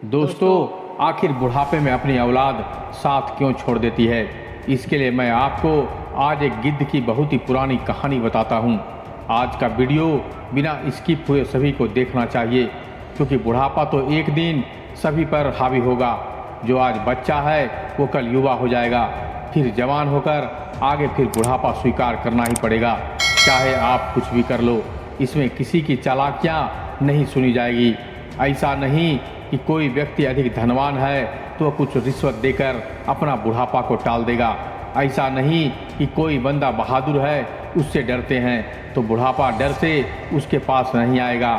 दोस्तों, आखिर बुढ़ापे में अपनी औलाद साथ क्यों छोड़ देती है? इसके लिए मैं आपको आज एक गिद्ध की बहुत ही पुरानी कहानी बताता हूँ। आज का वीडियो बिना स्किप हुए सभी को देखना चाहिए, क्योंकि बुढ़ापा तो एक दिन सभी पर हावी होगा। जो आज बच्चा है वो कल युवा हो जाएगा, फिर जवान होकर आगे फिर बुढ़ापा स्वीकार करना ही पड़ेगा, चाहे आप कुछ भी कर लो। इसमें किसी की चालाकियाँ नहीं सुनी जाएगी। ऐसा नहीं कि कोई व्यक्ति अधिक धनवान है तो वह कुछ रिश्वत देकर अपना बुढ़ापा को टाल देगा। ऐसा नहीं कि कोई बंदा बहादुर है, उससे डरते हैं तो बुढ़ापा डर से उसके पास नहीं आएगा।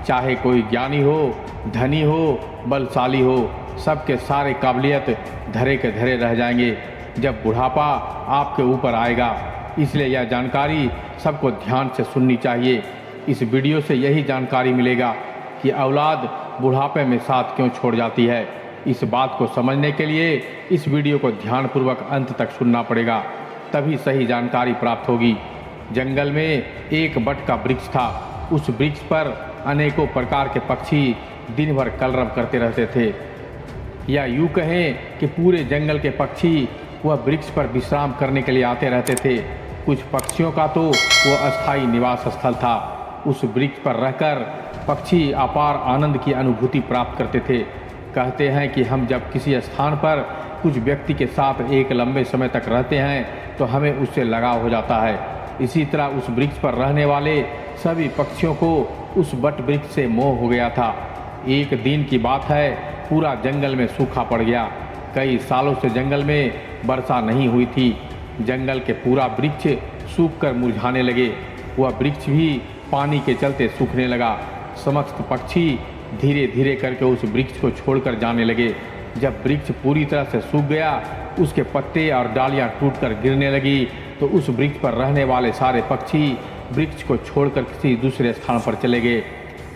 चाहे कोई ज्ञानी हो, धनी हो, बलशाली हो, सबके सारे काबिलियत धरे के धरे रह जाएंगे जब बुढ़ापा आपके ऊपर आएगा। इसलिए यह जानकारी सबको ध्यान से सुननी चाहिए। इस वीडियो से यही जानकारी मिलेगा कि औलाद बुढ़ापे में साथ क्यों छोड़ जाती है। इस बात को समझने के लिए इस वीडियो को ध्यानपूर्वक अंत तक सुनना पड़ेगा, तभी सही जानकारी प्राप्त होगी। जंगल में एक बट का वृक्ष था। उस वृक्ष पर अनेकों प्रकार के पक्षी दिन भर कलरव करते रहते थे, या यूँ कहें कि पूरे जंगल के पक्षी वह वृक्ष पर विश्राम करने के लिए आते रहते थे। कुछ पक्षियों का तो वह अस्थायी निवास स्थल था। उस वृक्ष पर रहकर पक्षी अपार आनंद की अनुभूति प्राप्त करते थे। कहते हैं कि हम जब किसी स्थान पर कुछ व्यक्ति के साथ एक लंबे समय तक रहते हैं तो हमें उससे लगाव हो जाता है। इसी तरह उस वृक्ष पर रहने वाले सभी पक्षियों को उस वट वृक्ष से मोह हो गया था। एक दिन की बात है, पूरा जंगल में सूखा पड़ गया। कई सालों से जंगल में वर्षा नहीं हुई थी। जंगल के पूरा वृक्ष सूखकर मुरझाने लगे। वह वृक्ष भी पानी के चलते सूखने लगा। समस्त पक्षी धीरे धीरे करके उस वृक्ष को छोड़कर जाने लगे। जब वृक्ष पूरी तरह से सूख गया, उसके पत्ते और डालियां टूटकर गिरने लगी, तो उस वृक्ष पर रहने वाले सारे पक्षी वृक्ष को छोड़कर किसी दूसरे स्थान पर चले गए।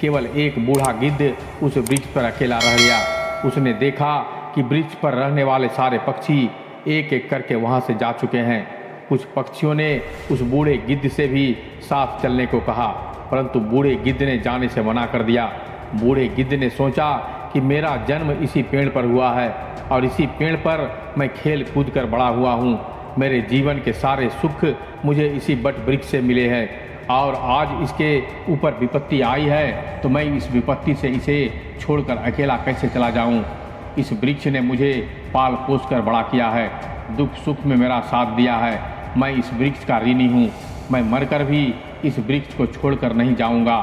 केवल एक बूढ़ा गिद्ध उस वृक्ष पर अकेला रह गया। उसने देखा कि वृक्ष पर रहने वाले सारे पक्षी एक एक करके वहाँ से जा चुके हैं। कुछ पक्षियों ने उस बूढ़े गिद्ध से भी साथ चलने को कहा, परंतु बूढ़े गिद्ध ने जाने से मना कर दिया। बूढ़े गिद्ध ने सोचा कि मेरा जन्म इसी पेड़ पर हुआ है और इसी पेड़ पर मैं खेल कूद कर बड़ा हुआ हूँ। मेरे जीवन के सारे सुख मुझे इसी बट वृक्ष से मिले हैं, और आज इसके ऊपर विपत्ति आई है तो मैं इस विपत्ति से इसे छोड़कर अकेला कैसे चला जाऊँ। इस वृक्ष ने मुझे पाल पोस कर बड़ा किया है, दुख सुख में मेरा साथ दिया है। मैं इस वृक्ष का ऋणी हूँ। मैं मरकर भी इस वृक्ष को छोड़कर नहीं जाऊँगा।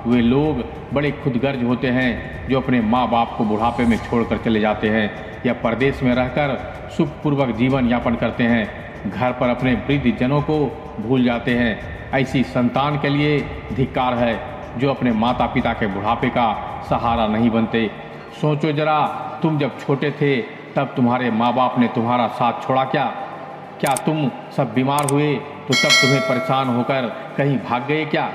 वे लोग बड़े खुदगर्ज होते हैं जो अपने माँ बाप को बुढ़ापे में छोड़कर चले जाते हैं या परदेश में रहकर सुखपूर्वक जीवन यापन करते हैं। घर पर अपने वृद्ध जनों को भूल जाते हैं। ऐसी संतान के लिए धिक्कार है जो अपने माता पिता के बुढ़ापे का सहारा नहीं बनते। सोचो जरा, तुम जब छोटे थे तब तुम्हारे माँ बाप ने तुम्हारा साथ छोड़ा क्या? क्या तुम सब बीमार हुए तो तब तुम्हें परेशान होकर कहीं भाग गए क्या?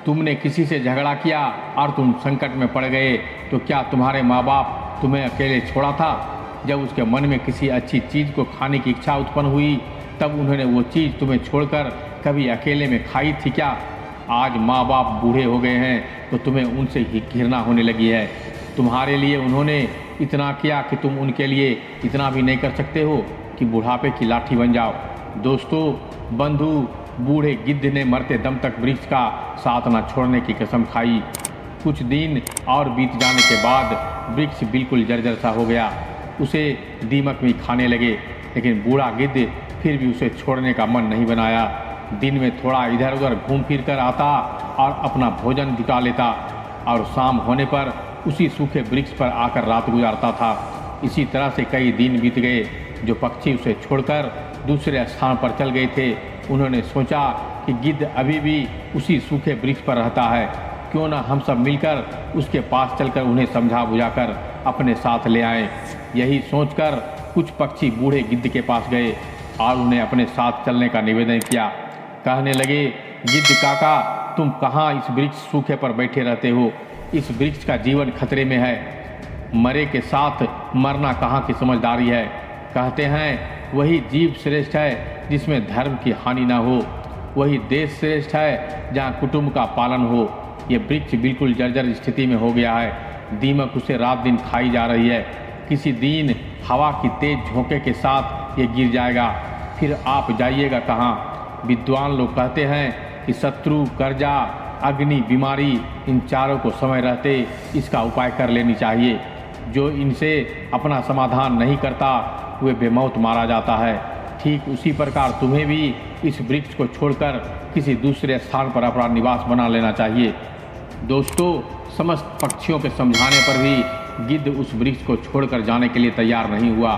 तुमने किसी से झगड़ा किया और तुम संकट में पड़ गए तो क्या तुम्हारे माँ बाप तुम्हें अकेले छोड़ा था? जब उसके मन में किसी अच्छी चीज़ को खाने की इच्छा उत्पन्न हुई तब उन्होंने वो चीज़ तुम्हें छोड़कर कभी अकेले में खाई थी क्या? आज माँ बाप बूढ़े हो गए हैं तो तुम्हें उनसे ही घृणा होने लगी है। तुम्हारे लिए उन्होंने इतना किया कि तुम उनके लिए इतना भी नहीं कर सकते हो कि बुढ़ापे की लाठी बन जाओ। दोस्तों, बंधु, बूढ़े गिद्ध ने मरते दम तक वृक्ष का साथ न छोड़ने की कसम खाई। कुछ दिन और बीत जाने के बाद वृक्ष बिल्कुल जर्जर सा हो गया। उसे दीमक भी खाने लगे, लेकिन बूढ़ा गिद्ध फिर भी उसे छोड़ने का मन नहीं बनाया। दिन में थोड़ा इधर उधर घूम फिर कर आता और अपना भोजन जुटा लेता, और शाम होने पर उसी सूखे वृक्ष पर आकर रात गुजारता था। इसी तरह से कई दिन बीत गए। जो पक्षी उसे छोड़कर दूसरे स्थान पर चल गए थे, उन्होंने सोचा कि गिद्ध अभी भी उसी सूखे वृक्ष पर रहता है, क्यों न हम सब मिलकर उसके पास चलकर उन्हें समझा बुझाकर अपने साथ ले आएं। यही सोचकर कुछ पक्षी बूढ़े गिद्ध के पास गए और उन्हें अपने साथ चलने का निवेदन किया। कहने लगे, गिद्ध काका, तुम कहाँ इस वृक्ष सूखे पर बैठे रहते हो? इस वृक्ष का जीवन खतरे में है। मरे के साथ मरना कहाँ की समझदारी है? कहते हैं वही जीव श्रेष्ठ है जिसमें धर्म की हानि ना हो। वही देश श्रेष्ठ है जहाँ कुटुंब का पालन हो। ये वृक्ष बिल्कुल जर्जर स्थिति में हो गया है। दीमक उसे रात दिन खाई जा रही है। किसी दिन हवा की तेज झोंके के साथ ये गिर जाएगा, फिर आप जाइएगा कहाँ। विद्वान लोग कहते हैं कि शत्रु, कर्जा, अग्नि, बीमारी, इन चारों को समय रहते इसका उपाय कर लेनी चाहिए। जो इनसे अपना समाधान नहीं करता वे बेमौत मारा जाता है। ठीक उसी प्रकार तुम्हें भी इस वृक्ष को छोड़कर किसी दूसरे स्थान पर अपना निवास बना लेना चाहिए। दोस्तों, समस्त पक्षियों के समझाने पर भी गिद्ध उस वृक्ष को छोड़कर जाने के लिए तैयार नहीं हुआ।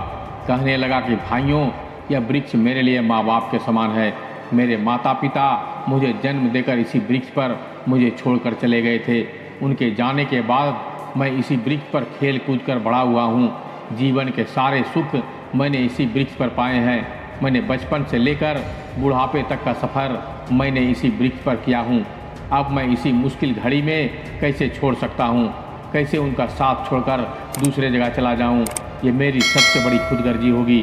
कहने लगा कि भाइयों, यह वृक्ष मेरे लिए माँ बाप के समान है। मेरे माता पिता मुझे जन्म देकर इसी वृक्ष पर मुझे छोड़कर चले गए थे। उनके जाने के बाद मैं इसी वृक्ष पर खेल कूद कर बड़ा हुआ हूँ। जीवन के सारे सुख मैंने इसी वृक्ष पर पाए हैं। मैंने बचपन से लेकर बुढ़ापे तक का सफ़र मैंने इसी वृक्ष पर किया हूँ। अब मैं इसी मुश्किल घड़ी में कैसे छोड़ सकता हूँ? कैसे उनका साथ छोड़कर दूसरे जगह चला जाऊँ? ये मेरी सबसे बड़ी खुदगर्जी होगी।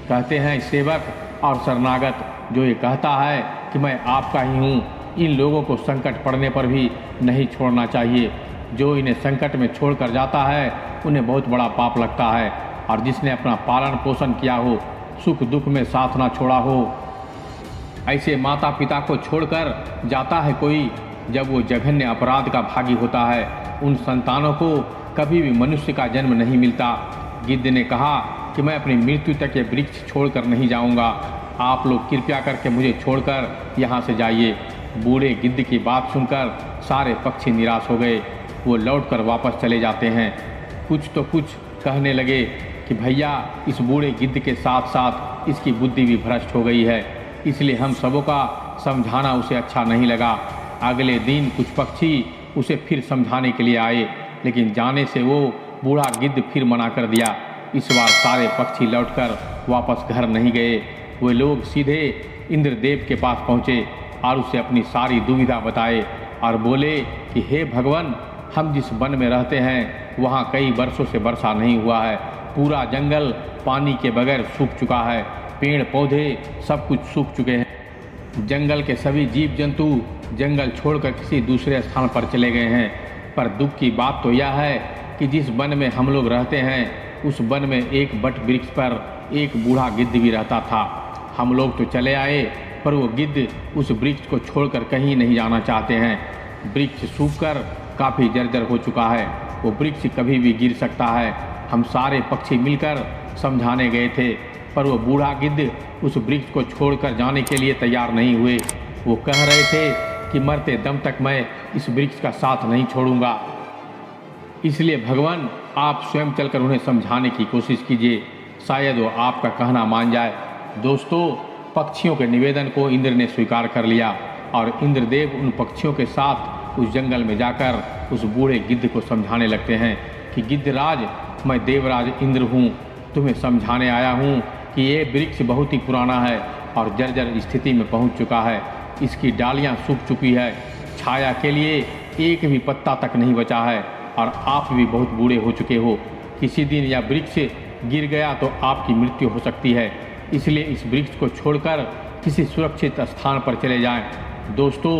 कहते हैं सेवक और शरणागत, जो ये कहता है कि मैं आपका ही हूँ, इन लोगों को संकट पड़ने पर भी नहीं छोड़ना चाहिए। जो इन्हें संकट में छोड़कर जाता है उन्हें बहुत बड़ा पाप लगता है। और जिसने अपना पालन पोषण किया हो, सुख दुख में साथ ना छोड़ा हो, ऐसे माता पिता को छोड़कर जाता है कोई, जब वो जघन्य अपराध का भागी होता है। उन संतानों को कभी भी मनुष्य का जन्म नहीं मिलता। गिद्ध ने कहा कि मैं अपनी मृत्यु तक ये वृक्ष छोड़कर नहीं जाऊंगा। आप लोग कृपया करके मुझे छोड़कर यहाँ से जाइए। बूढ़े गिद्ध की बात सुनकर सारे पक्षी निराश हो गए। वो लौटकर वापस चले जाते हैं। कुछ तो कुछ कहने लगे कि भैया, इस बूढ़े गिद्ध के साथ साथ इसकी बुद्धि भी भ्रष्ट हो गई है, इसलिए हम सबों का समझाना उसे अच्छा नहीं लगा। अगले दिन कुछ पक्षी उसे फिर समझाने के लिए आए, लेकिन जाने से वो बूढ़ा गिद्ध फिर मना कर दिया। इस बार सारे पक्षी लौटकर वापस घर नहीं गए। वे लोग सीधे इंद्रदेव के पास पहुँचे और उसे अपनी सारी दुविधा बताए और बोले कि हे भगवान, हम जिस वन में रहते हैं वहाँ कई वर्षों से वर्षा नहीं हुआ है। पूरा जंगल पानी के बगैर सूख चुका है। पेड़ पौधे सब कुछ सूख चुके हैं। जंगल के सभी जीव जंतु जंगल छोड़कर किसी दूसरे स्थान पर चले गए हैं। पर दुख की बात तो यह है कि जिस वन में हम लोग रहते हैं उस वन में एक बट वृक्ष पर एक बूढ़ा गिद्ध भी रहता था। हम लोग तो चले आए, पर वो गिद्ध उस वृक्ष को छोड़कर कहीं नहीं जाना चाहते हैं। वृक्ष सूखकर काफ़ी जर्जर हो चुका है। वो वृक्ष कभी भी गिर सकता है। हम सारे पक्षी मिलकर समझाने गए थे, पर वो बूढ़ा गिद्ध उस वृक्ष को छोड़कर जाने के लिए तैयार नहीं हुए। वो कह रहे थे कि मरते दम तक मैं इस वृक्ष का साथ नहीं छोड़ूंगा। इसलिए भगवान, आप स्वयं चलकर उन्हें समझाने की कोशिश कीजिए, शायद वो आपका कहना मान जाए। दोस्तों, पक्षियों के निवेदन को इंद्र ने स्वीकार कर लिया और इंद्रदेव उन पक्षियों के साथ उस जंगल में जाकर उस बूढ़े गिद्ध को समझाने लगते हैं कि गिद्धराज, मैं देवराज इंद्र हूँ, तुम्हें समझाने आया हूँ कि ये वृक्ष बहुत ही पुराना है और जर्जर स्थिति में पहुँच चुका है। इसकी डालियाँ सूख चुकी है, छाया के लिए एक भी पत्ता तक नहीं बचा है और आप भी बहुत बूढ़े हो चुके हो। किसी दिन यह वृक्ष गिर गया तो आपकी मृत्यु हो सकती है। इसलिए इस वृक्ष को छोड़कर किसी सुरक्षित स्थान पर चले जाएं। दोस्तों,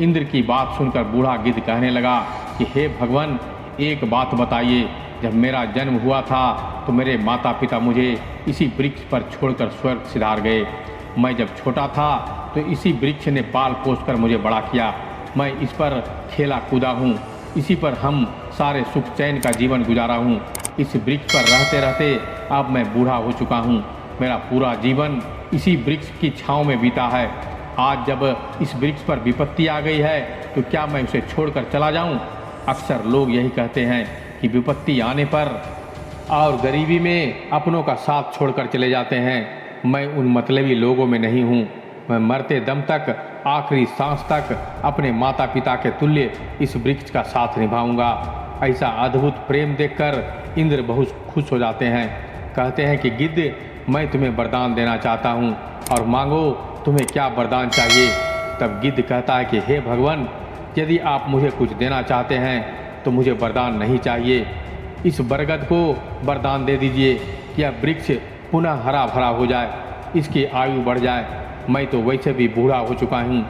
इंद्र की बात सुनकर बूढ़ा गिद्ध कहने लगा कि हे भगवान, एक बात बताइए, जब मेरा जन्म हुआ था तो मेरे माता पिता मुझे इसी वृक्ष पर छोड़कर स्वर्ग सिधार गए। मैं जब छोटा था तो इसी वृक्ष ने पाल पोस कर मुझे बड़ा किया। मैं इस पर खेला कूदा हूँ, इसी पर हम सारे सुख चैन का जीवन गुजारा हूँ। इस वृक्ष पर रहते रहते अब मैं बूढ़ा हो चुका हूँ। मेरा पूरा जीवन इसी वृक्ष की छाँव में बीता है। आज जब इस वृक्ष पर विपत्ति आ गई है तो क्या मैं उसे छोड़कर चला जाऊँ? अक्सर लोग यही कहते हैं कि विपत्ति आने पर और गरीबी में अपनों का साथ छोड़कर चले जाते हैं। मैं उन मतलबी लोगों में नहीं हूँ। मैं मरते दम तक, आखिरी सांस तक अपने माता पिता के तुल्य इस वृक्ष का साथ निभाऊंगा। ऐसा अद्भुत प्रेम देखकर इंद्र बहुत खुश हो जाते हैं। कहते हैं कि गिद्ध, मैं तुम्हें वरदान देना चाहता हूँ और मांगो तुम्हें क्या वरदान चाहिए। तब गिद्ध कहता है कि हे भगवान, यदि आप मुझे कुछ देना चाहते हैं तो मुझे वरदान नहीं चाहिए। इस बरगद को वरदान दे दीजिए कि यह वृक्ष पुनः हरा भरा हो जाए, इसकी आयु बढ़ जाए। मैं तो वैसे भी बूढ़ा हो चुका हूँ,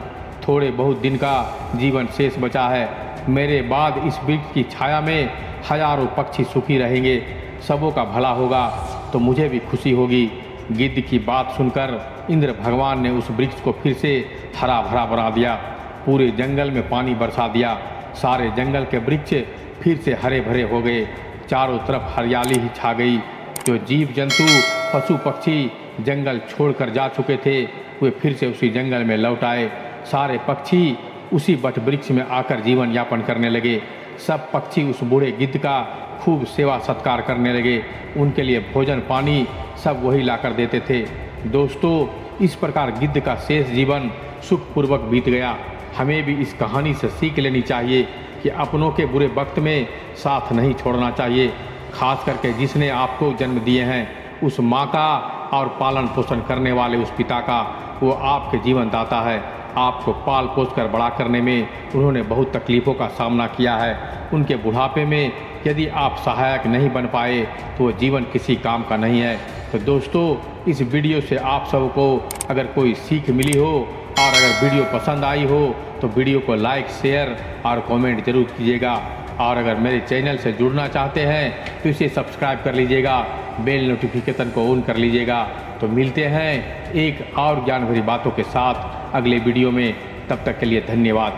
थोड़े बहुत दिन का जीवन शेष बचा है। मेरे बाद इस वृक्ष की छाया में हजारों पक्षी सुखी रहेंगे, सबों का भला होगा तो मुझे भी खुशी होगी। गिद्ध की बात सुनकर इंद्र भगवान ने उस वृक्ष को फिर से हरा भरा बना दिया, पूरे जंगल में पानी बरसा दिया। सारे जंगल के वृक्ष फिर से हरे भरे हो गए, चारों तरफ हरियाली ही छा गई। जो जीव जंतु पशु पक्षी जंगल छोड़कर जा चुके थे वे फिर से उसी जंगल में लौट आए। सारे पक्षी उसी वट वृक्ष में आकर जीवन यापन करने लगे। सब पक्षी उस बूढ़े गिद्ध का खूब सेवा सत्कार करने लगे, उनके लिए भोजन पानी सब वही लाकर देते थे। दोस्तों, इस प्रकार गिद्ध का शेष जीवन सुखपूर्वक बीत गया। हमें भी इस कहानी से सीख लेनी चाहिए कि अपनों के बुरे वक्त में साथ नहीं छोड़ना चाहिए। खास करके जिसने आपको जन्म दिए हैं, उस माँ का और पालन पोषण करने वाले उस पिता का, वो आपके जीवन दाता है। आपको पाल पोस कर बड़ा करने में उन्होंने बहुत तकलीफ़ों का सामना किया है। उनके बुढ़ापे में यदि आप सहायक नहीं बन पाए तो वो जीवन किसी काम का नहीं है। तो दोस्तों, इस वीडियो से आप सबको अगर कोई सीख मिली हो और अगर वीडियो पसंद आई हो तो वीडियो को लाइक शेयर और कमेंट जरूर कीजिएगा। और अगर मेरे चैनल से जुड़ना चाहते हैं तो इसे सब्सक्राइब कर लीजिएगा, बेल नोटिफिकेशन को ऑन कर लीजिएगा। तो मिलते हैं एक और ज्ञान भरी बातों के साथ अगले वीडियो में। तब तक के लिए धन्यवाद।